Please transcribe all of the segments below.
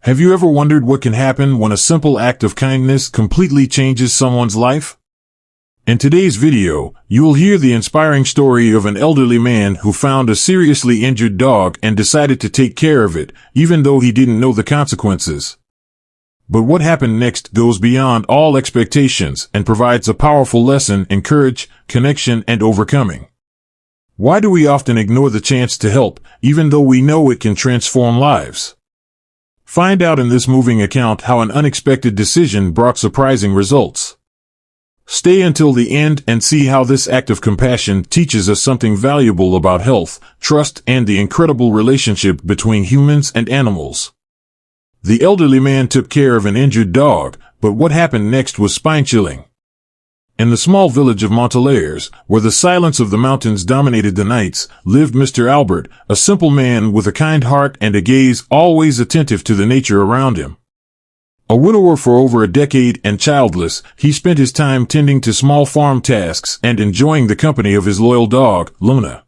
Have you ever wondered what can happen when a simple act of kindness completely changes someone's life? In today's video, you will hear the inspiring story of an elderly man who found a seriously injured dog and decided to take care of it, even though he didn't know the consequences. But what happened next goes beyond all expectations and provides a powerful lesson in courage, connection, and overcoming. Why do we often ignore the chance to help, even though we know it can transform lives? Find out in this moving account how an unexpected decision brought surprising results. Stay until the end and see how this act of compassion teaches us something valuable about health, trust, and the incredible relationship between humans and animals. The elderly man took care of an injured dog, but what happened next was spine-chilling. In the small village of Montelaires, where the silence of the mountains dominated the nights, lived Mr. Albert, a simple man with a kind heart and a gaze always attentive to the nature around him. A widower for over a decade and childless, he spent his time tending to small farm tasks and enjoying the company of his loyal dog, Luna.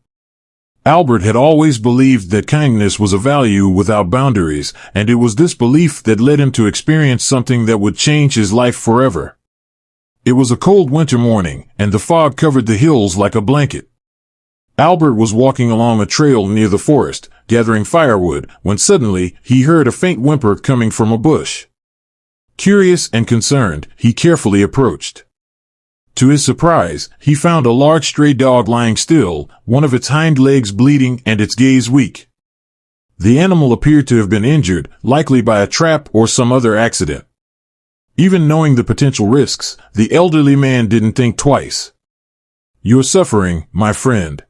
Albert had always believed that kindness was a value without boundaries, and it was this belief that led him to experience something that would change his life forever. It was a cold winter morning, and the fog covered the hills like a blanket. Albert was walking along a trail near the forest, gathering firewood, when suddenly he heard a faint whimper coming from a bush. Curious and concerned, he carefully approached. To his surprise, he found a large stray dog lying still, one of its hind legs bleeding and its gaze weak. The animal appeared to have been injured, likely by a trap or some other accident. Even knowing the potential risks, the elderly man didn't think twice. "You're suffering, my friend.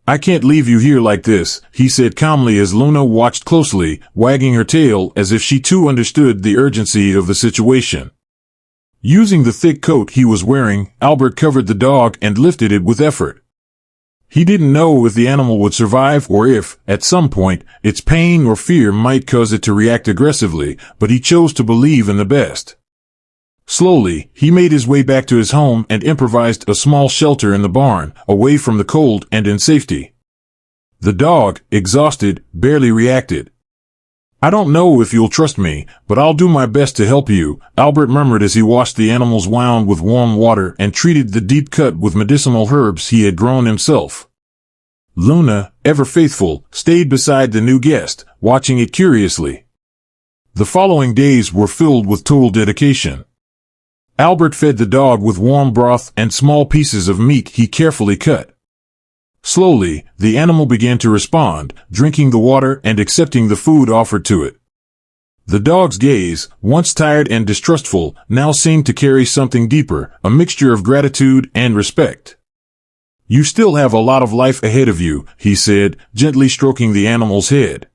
I can't leave you here like this," he said calmly as Luna watched closely, wagging her tail as if she too understood the urgency of the situation. Using the thick coat he was wearing, Albert covered the dog and lifted it with effort. He didn't know if the animal would survive or if, at some point, its pain or fear might cause it to react aggressively, but he chose to believe in the best. Slowly, he made his way back to his home and improvised a small shelter in the barn, away from the cold and in safety. The dog, exhausted, barely reacted. "I don't know if you'll trust me, but I'll do my best to help you," Albert murmured as he washed the animal's wound with warm water and treated the deep cut with medicinal herbs he had grown himself. Luna, ever faithful, stayed beside the new guest, watching it curiously. The following days were filled with total dedication. Albert fed the dog with warm broth and small pieces of meat he carefully cut. Slowly, the animal began to respond, drinking the water and accepting the food offered to it. The dog's gaze, once tired and distrustful, now seemed to carry something deeper, a mixture of gratitude and respect. "You still have a lot of life ahead of you," he said, gently stroking the animal's head.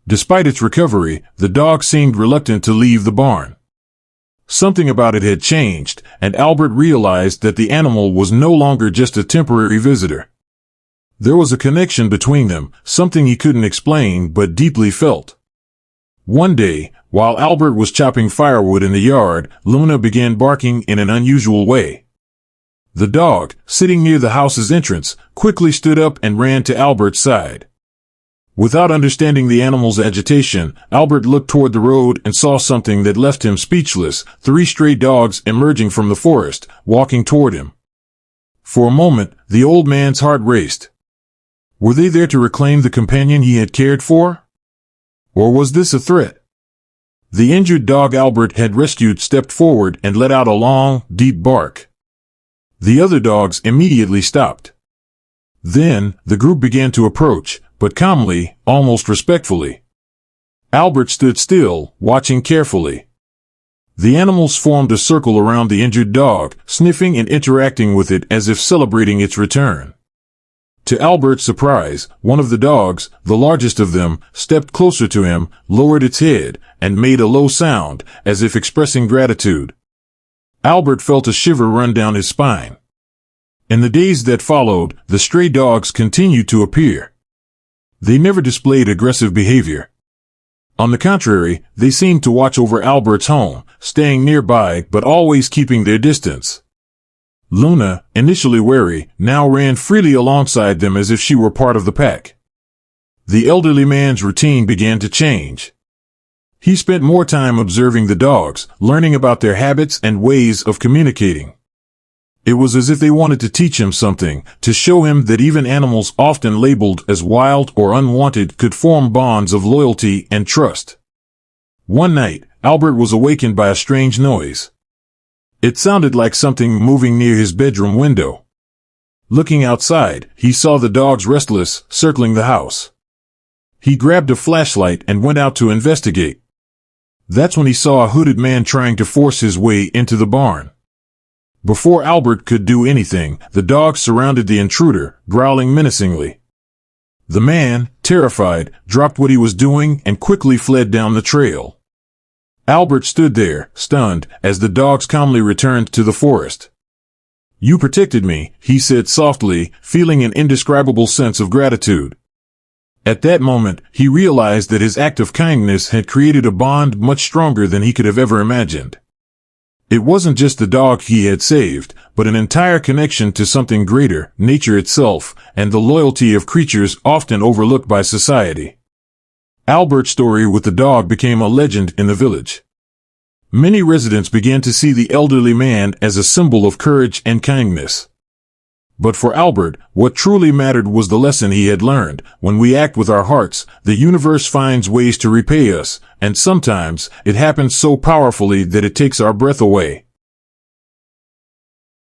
Despite its recovery, the dog seemed reluctant to leave the barn. Something about it had changed, and Albert realized that the animal was no longer just a temporary visitor. There was a connection between them, something he couldn't explain but deeply felt. One day, while Albert was chopping firewood in the yard, Luna began barking in an unusual way. The dog, sitting near the house's entrance, quickly stood up and ran to Albert's side. Without understanding the animal's agitation, Albert looked toward the road and saw something that left him speechless: 3 stray dogs emerging from the forest, walking toward him. For a moment, the old man's heart raced. Were they there to reclaim the companion he had cared for? Or was this a threat? The injured dog Albert had rescued stepped forward and let out a long, deep bark. The other dogs immediately stopped. Then, the group began to approach, but calmly, almost respectfully. Albert stood still, watching carefully. The animals formed a circle around the injured dog, sniffing and interacting with it as if celebrating its return. To Albert's surprise, one of the dogs, the largest of them, stepped closer to him, lowered its head, and made a low sound, as if expressing gratitude. Albert felt a shiver run down his spine. In the days that followed, the stray dogs continued to appear. They never displayed aggressive behavior. On the contrary, they seemed to watch over Albert's home, staying nearby but always keeping their distance. Luna, initially wary, now ran freely alongside them as if she were part of the pack. The elderly man's routine began to change. He spent more time observing the dogs, learning about their habits and ways of communicating. It was as if they wanted to teach him something, to show him that even animals often labeled as wild or unwanted could form bonds of loyalty and trust. One night, Albert was awakened by a strange noise. It sounded like something moving near his bedroom window. Looking outside, he saw the dogs restless, circling the house. He grabbed a flashlight and went out to investigate. That's when he saw a hooded man trying to force his way into the barn. Before Albert could do anything, the dogs surrounded the intruder, growling menacingly. The man, terrified, dropped what he was doing and quickly fled down the trail. Albert stood there, stunned, as the dogs calmly returned to the forest. "You protected me," he said softly, feeling an indescribable sense of gratitude. At that moment, he realized that his act of kindness had created a bond much stronger than he could have ever imagined. It wasn't just the dog he had saved, but an entire connection to something greater, nature itself, and the loyalty of creatures often overlooked by society. Albert's story with the dog became a legend in the village. Many residents began to see the elderly man as a symbol of courage and kindness. But for Albert, what truly mattered was the lesson he had learned. When we act with our hearts, the universe finds ways to repay us, and sometimes it happens so powerfully that it takes our breath away.